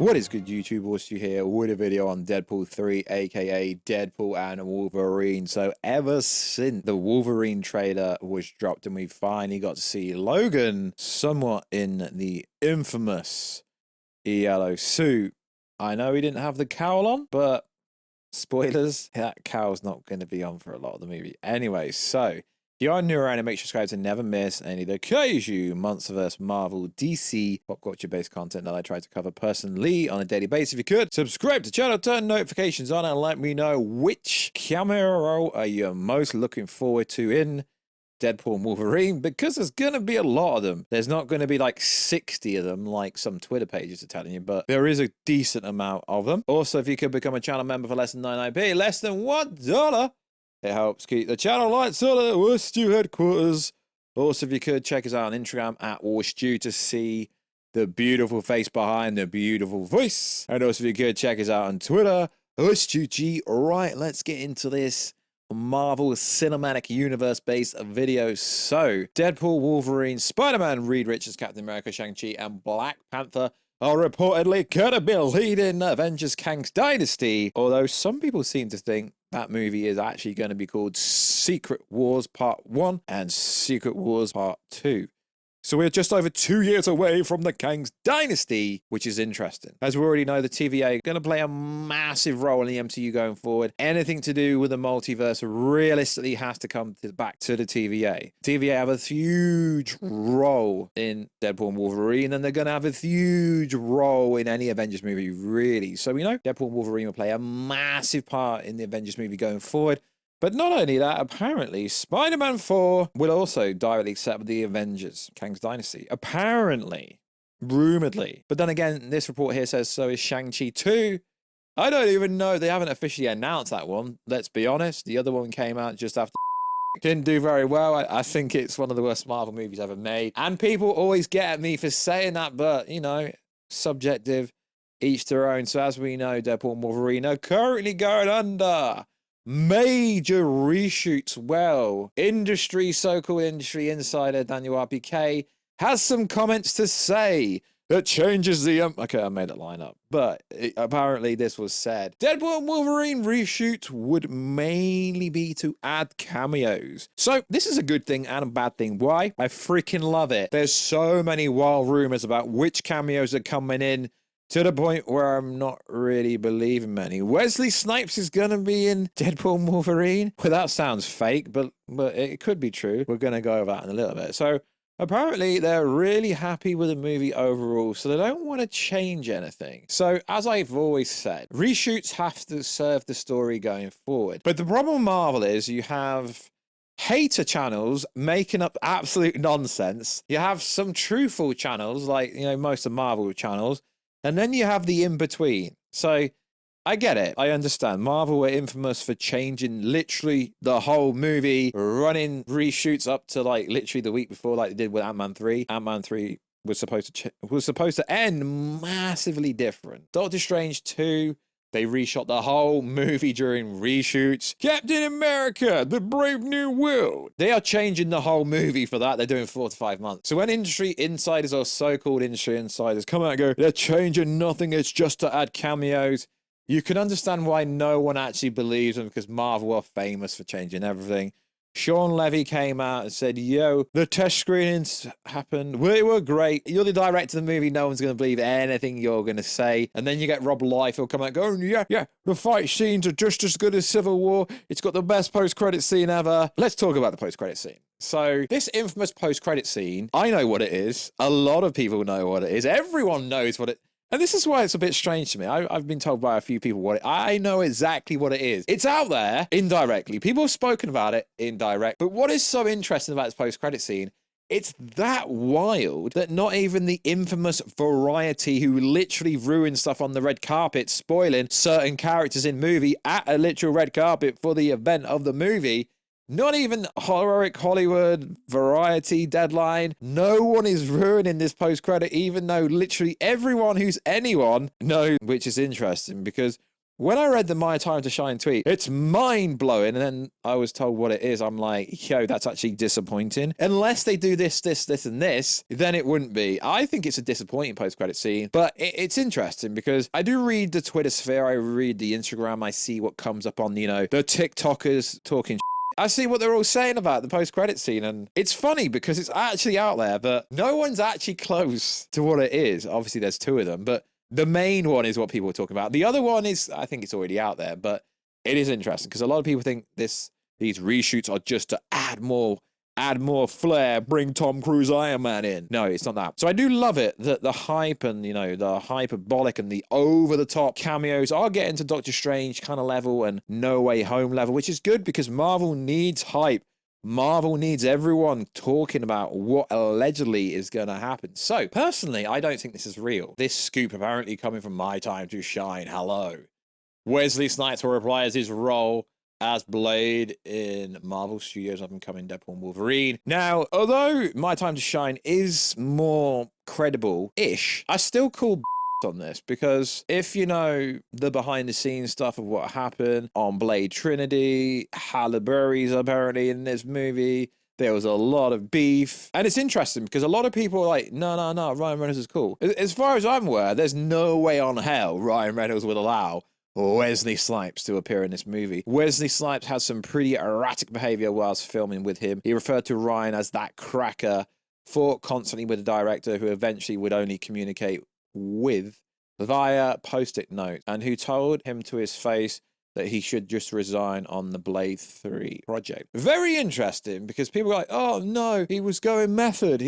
What is good, YouTube? Warstu here with a video on Deadpool 3, aka Deadpool and Wolverine. So ever since the Wolverine trailer was dropped and we finally got to see Logan somewhat in the infamous yellow suit, I know he didn't have the cowl on, but spoilers, that cowl's not going to be on for a lot of the movie. Anyway, so if you are new around, make sure to subscribe to never miss any of the Kaiju, Monsterverse, Marvel, DC, pop culture based content that I try to cover personally on a daily basis. If you could, subscribe to the channel, turn notifications on, and let me know which cameo role are you most looking forward to in Deadpool and Wolverine, because there's going to be a lot of them. There's not going to be like 60 of them like some Twitter pages are telling you, but there is a decent amount of them. Also, if you could become a channel member for less than 99p, less than $1, it helps keep the channel lights on at Warstu headquarters. Also, if you could, check us out on Instagram at Warstu to see the beautiful face behind the beautiful voice. And also, if you could, check us out on Twitter, WarstuG. Alright, let's get into this Marvel Cinematic Universe-based video. So, Deadpool, Wolverine, Spider-Man, Reed Richards, Captain America, Shang-Chi, and Black Panther are reportedly gonna be leading Avengers Kang's Dynasty, although some people seem to think that movie is actually going to be called Secret Wars Part 1 and Secret Wars Part 2. So we're just over 2 years away from the Kang's Dynasty, which is interesting. As we already know, the TVA are going to play a massive role in the MCU going forward. Anything to do with the multiverse realistically has to come back to the TVA. TVA have a huge role in Deadpool and Wolverine, and they're going to have a huge role in any Avengers movie, really. So we know Deadpool and Wolverine will play a massive part in the Avengers movie going forward. But not only that, apparently, Spider-Man 4 will also directly set with the Avengers, Kang's Dynasty. Apparently. Rumoredly. But then again, this report here says so is Shang-Chi 2. I don't even know. They haven't officially announced that one. Let's be honest. The other one came out just after. Didn't do very well. I think it's one of the worst Marvel movies ever made. And people always get at me for saying that, but, you know, subjective, each their own. So as we know, Deadpool and Wolverine are currently going under major reshoots. Well, so-called industry insider Daniel RPK has some comments to say that changes the okay, I made it line up, but apparently this was said. Deadpool and Wolverine reshoot would mainly be to add cameos. So this is a good thing and a bad thing. Why? I freaking love it. There's so many wild rumors about which cameos are coming in, to the point where I'm not really believing many. Wesley Snipes is going to be in Deadpool and Wolverine. Well, that sounds fake, but it could be true. We're going to go over that in a little bit. So apparently they're really happy with the movie overall, so they don't want to change anything. So as I've always said, reshoots have to serve the story going forward. But the problem with Marvel is you have hater channels making up absolute nonsense. You have some truthful channels, like, you know, most of Marvel channels. And then you have the in-between. So I get it. I understand. Marvel were infamous for changing literally the whole movie, running reshoots up to like literally the week before, like they did with Ant-Man 3. Ant-Man 3 was supposed to end massively different. Doctor Strange 2, they reshot the whole movie during reshoots. Captain America, the Brave New World. They are changing the whole movie for that. They're doing 4 to 5 months. So when industry insiders or so-called industry insiders come out and go, they're changing nothing, it's just to add cameos, you can understand why no one actually believes them, because Marvel are famous for changing everything. Sean Levy came out and said, yo, the test screenings happened. We were great. You're the director of the movie. No one's going to believe anything you're going to say. And then you get Rob Liefeld come out going, yeah, the fight scenes are just as good as Civil War. It's got the best post-credit scene ever. Let's talk about the post-credit scene. So this infamous post-credit scene, I know what it is. A lot of people know what it is. Everyone knows what it is. And this is why it's a bit strange to me. I've been told by a few people what I know exactly what it is. It's out there indirectly. People have spoken about it indirect. But what is so interesting about this post-credit scene, it's that wild that not even the infamous Variety, who literally ruined stuff on the red carpet, spoiling certain characters in movie at a literal red carpet for the event of the movie, not even Heroic Hollywood, Variety, Deadline. No one is ruining this post-credit, even though literally everyone who's anyone knows, which is interesting because when I read the My Time to Shine tweet, it's mind-blowing. And then I was told what it is. I'm like, yo, that's actually disappointing. Unless they do this, and this, then it wouldn't be. I think it's a disappointing post-credit scene, but it's interesting because I do read the Twitter sphere, I read the Instagram, I see what comes up on, the TikTokers talking I see what they're all saying about the post-credit scene, and it's funny because it's actually out there, but no one's actually close to what it is. Obviously, there's two of them, but the main one is what people are talking about. The other one is, I think it's already out there, but it is interesting because a lot of people think these reshoots are just to add more flair, bring Tom Cruise Iron Man in. No, it's not that. So I do love it that the hype and, the hyperbolic and the over-the-top cameos are getting to Doctor Strange kind of level and No Way Home level, which is good because Marvel needs hype. Marvel needs everyone talking about what allegedly is going to happen. So, personally, I don't think this is real. This scoop apparently coming from My Time to Shine. Hello. Wesley Snipes will reprise his role as Blade in Marvel Studios' up-and-coming Deadpool and Wolverine. Now, although My Time to Shine is more credible-ish, I still call on this because if you know the behind-the-scenes stuff of what happened on Blade Trinity, Halle Berry's apparently in this movie, there was a lot of beef. And it's interesting because a lot of people are like, no, Ryan Reynolds is cool. As far as I'm aware, there's no way on hell Ryan Reynolds would allow Wesley Snipes to appear in this movie. Wesley Snipes has some pretty erratic behavior whilst filming with him. He referred to Ryan as that cracker, fought constantly with the director who eventually would only communicate with via post-it note, and who told him to his face that he should just resign on the Blade 3 project. Very interesting because people are like, oh no, he was going method.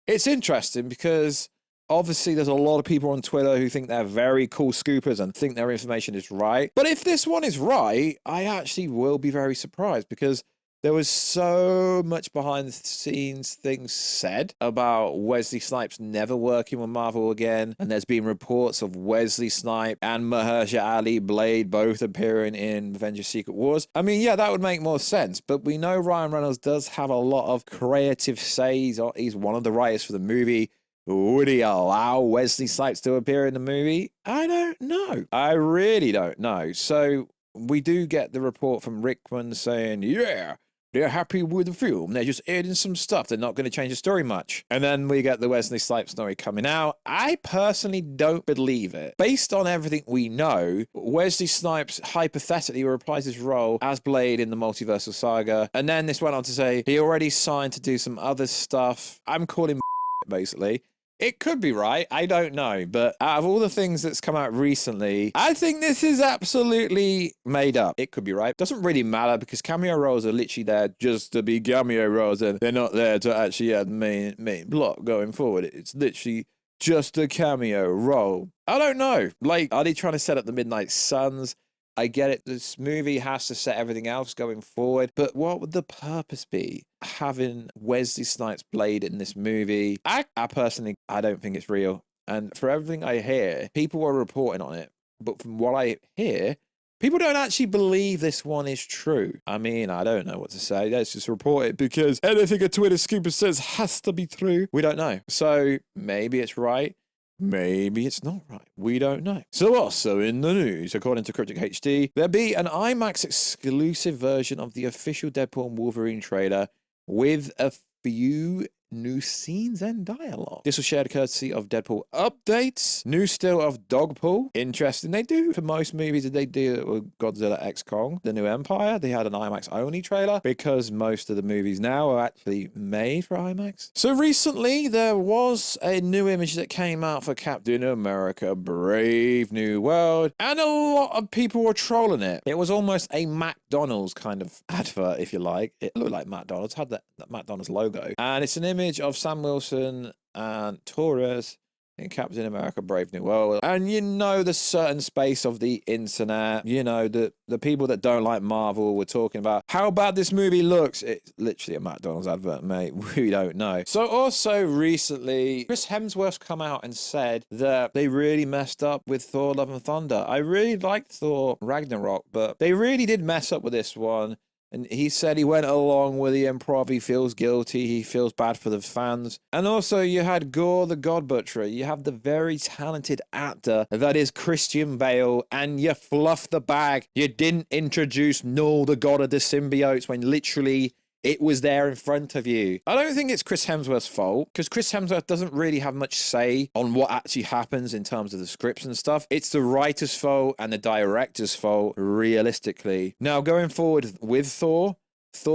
It's interesting because obviously, there's a lot of people on Twitter who think they're very cool scoopers and think their information is right. But if this one is right, I actually will be very surprised because there was so much behind-the-scenes things said about Wesley Snipes never working with Marvel again. And there's been reports of Wesley Snipes and Mahershala Ali Blade both appearing in Avengers Secret Wars. I mean, yeah, that would make more sense. But we know Ryan Reynolds does have a lot of creative say. He's one of the writers for the movie. Would he allow Wesley Snipes to appear in the movie? I don't know. I really don't know. So we do get the report from Rickman saying, yeah, they're happy with the film. They're just adding some stuff. They're not going to change the story much. And then we get the Wesley Snipes story coming out. I personally don't believe it. Based on everything we know, Wesley Snipes hypothetically reprised his role as Blade in the Multiversal Saga. And then this went on to say he already signed to do some other stuff. I'm calling basically. It could be right. I don't know. But out of all the things that's come out recently, I think this is absolutely made up. It could be right. Doesn't really matter because cameo roles are literally there just to be cameo roles and they're not there to actually have the main plot going forward. It's literally just a cameo role. I don't know. Like, are they trying to set up the Midnight Suns? I get it. This movie has to set everything else going forward. But what would the purpose be? Having Wesley Snipes Blade in this movie? I personally, I don't think it's real. And for everything I hear, people are reporting on it. But from what I hear, people don't actually believe this one is true. I mean, I don't know what to say. Let's just report it because anything a Twitter scooper says has to be true. We don't know. So maybe it's right. Maybe it's not right. We don't know. So also in the news, according to Cryptic HD, there'll be an IMAX exclusive version of the official Deadpool and Wolverine trailer with a few new scenes and dialogue. This was shared courtesy of Deadpool Updates. New still of Dogpool. Interesting. They do, for most movies that they do with Godzilla X Kong, The New Empire, they had an IMAX only trailer because most of the movies now are actually made for IMAX. So recently there was a new image that came out for Captain America Brave New World and a lot of people were trolling it. It was almost a McDonald's kind of advert, if you like. It looked like McDonald's, had that McDonald's logo, and it's an image of Sam Wilson and Torres in Captain America Brave New World. And you know the certain space of the internet, you know, the people that don't like Marvel were talking about how bad this movie looks. It's literally a McDonald's advert, mate. We don't know. So also recently, Chris Hemsworth come out and said that they really messed up with Thor Love and Thunder. I really liked Thor Ragnarok, but they really did mess up with this one. And he said he went along with the improv. He feels guilty. He feels bad for the fans. And also, you had Gore the God Butcher. You have the very talented actor that is Christian Bale, and you fluffed the bag. You didn't introduce Null, the god of the symbiotes, when literally it was there in front of you. I don't think it's Chris Hemsworth's fault, because Chris Hemsworth doesn't really have much say on what actually happens in terms of the scripts and stuff. It's the writer's fault and the director's fault, realistically. Now, going forward with Thor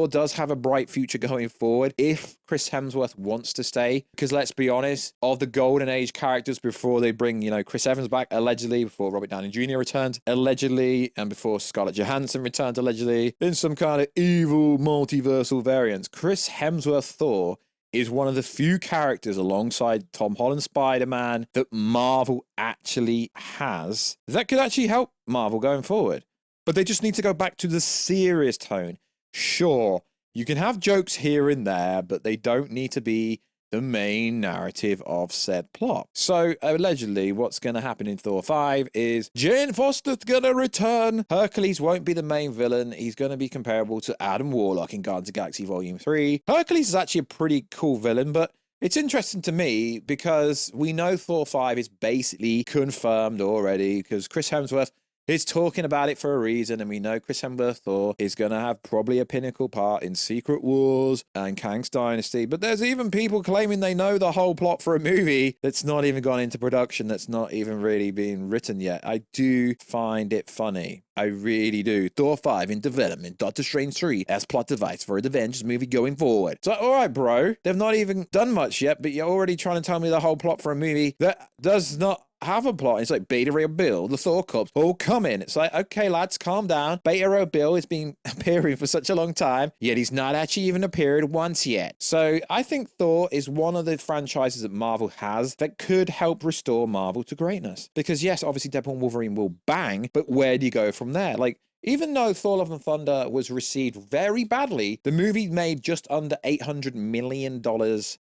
does have a bright future going forward if Chris Hemsworth wants to stay. Because let's be honest, of the Golden Age characters before they bring, Chris Evans back, allegedly, before Robert Downey Jr. returned, allegedly, and before Scarlett Johansson returned, allegedly, in some kind of evil multiversal variants, Chris Hemsworth Thor is one of the few characters alongside Tom Holland Spider-Man that Marvel actually has that could actually help Marvel going forward. But they just need to go back to the serious tone. Sure, you can have jokes here and there, but they don't need to be the main narrative of said plot. So, allegedly, what's going to happen in Thor 5 is Jane Foster's going to return. Hercules won't be the main villain. He's going to be comparable to Adam Warlock in Guardians of the Galaxy Volume 3. Hercules is actually a pretty cool villain, but it's interesting to me because we know Thor 5 is basically confirmed already because Chris Hemsworth is talking about it for a reason, and we know Chris Hemsworth Thor is going to have probably a pinnacle part in Secret Wars and Kang's Dynasty, but there's even people claiming they know the whole plot for a movie that's not even gone into production, that's not even really being written yet. I do find it funny. I really do. Thor 5 in development, Doctor Strange 3 as plot device for an Avengers movie going forward. So, all right, bro, they've not even done much yet, but you're already trying to tell me the whole plot for a movie that does not have a plot. It's like Beta Ray Bill, the Thor Corps, all come in. It's like, okay, lads, calm down. Beta Ray Bill has been appearing for such a long time, yet he's not actually even appeared once yet. So I think Thor is one of the franchises that Marvel has that could help restore Marvel to greatness. Because yes, obviously Deadpool and Wolverine will bang, but where do you go from there? Like, even though Thor Love and Thunder was received very badly, the movie made just under $800 million,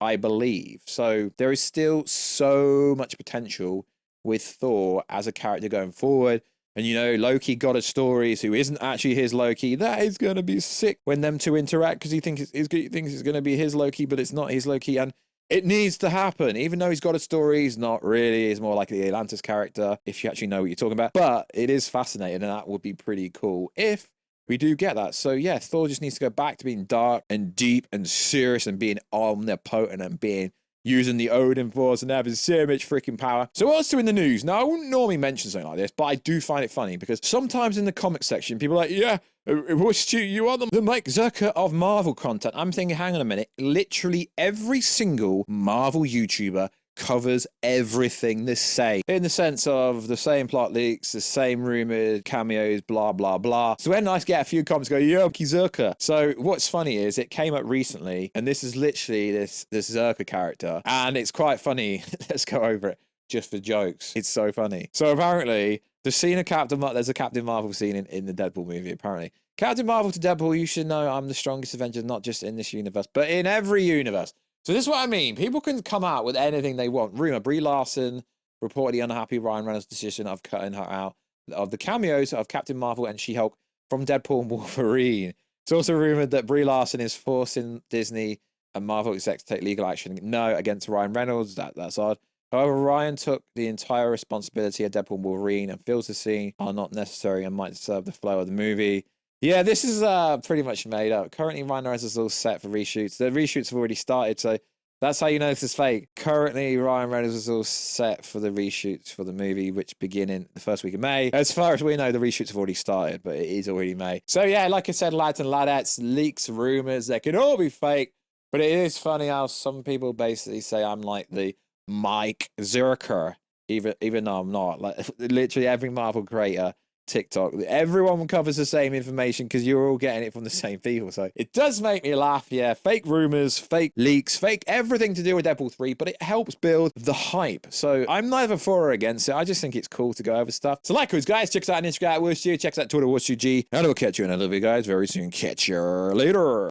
I believe. So there is still so much potential with Thor as a character going forward. And Loki God of Stories, who isn't actually his Loki, that is going to be sick when them two interact, because he thinks it's going to be his Loki, but it's not his Loki, and it needs to happen. Even though he's got a story, he's not really. He's more like the Atlantis character, if you actually know what you're talking about. But it is fascinating, and that would be pretty cool if we do get that. So yeah, Thor just needs to go back to being dark and deep and serious and being omnipotent and being using the Odin Force and having so much freaking power. So what's in the news? Now, I wouldn't normally mention something like this, but I do find it funny because sometimes in the comic section, people are like, yeah, you are the Mike Zucker of Marvel content. I'm thinking, hang on a minute. Literally every single Marvel YouTuber covers everything the same, in the sense of the same plot leaks, the same rumors, cameos, blah blah blah. So when I get a few comments go, yeah, Zerka. So what's funny is it came up recently, and this is literally this Zerka character, and it's quite funny. Let's go over it just for jokes. It's so funny. So apparently the scene of there's a Captain Marvel scene in the Deadpool movie. Apparently Captain Marvel to Deadpool, you should know I'm the strongest Avenger, not just in this universe, but in every universe. So this is what I mean. People can come out with anything they want. Rumor, Brie Larson reportedly unhappy Ryan Reynolds' decision of cutting her out of the cameos of Captain Marvel and She-Hulk from Deadpool and Wolverine. It's also rumored that Brie Larson is forcing Disney and Marvel execs to take legal action against Ryan Reynolds. That's odd. However, Ryan took the entire responsibility of Deadpool and Wolverine and feels the scene are not necessary and might disturb the flow of the movie. Yeah, this is pretty much made up. Currently, Ryan Reynolds is all set for reshoots. The reshoots have already started, so that's how you know this is fake. Currently, Ryan Reynolds is all set for the reshoots for the movie, which begin in the first week of May. As far as we know, the reshoots have already started, but it is already May. So yeah, like I said, lads and ladettes, leaks, rumors, they can all be fake. But it is funny how some people basically say I'm like the Mike Zucker, even though I'm not. Like literally every Marvel creator, TikTok, everyone covers the same information because you're all getting it from the same people. So it does make me laugh. Yeah, fake rumors, fake leaks, fake everything to do with Deadpool 3, but it helps build the hype. So I'm neither for or against it. I just think it's cool to go over stuff. So likewise, guys, check us out on Instagram at Warstu, check us out Twitter, Warstu G, and I will catch you in another video, guys, very soon. Catch you later.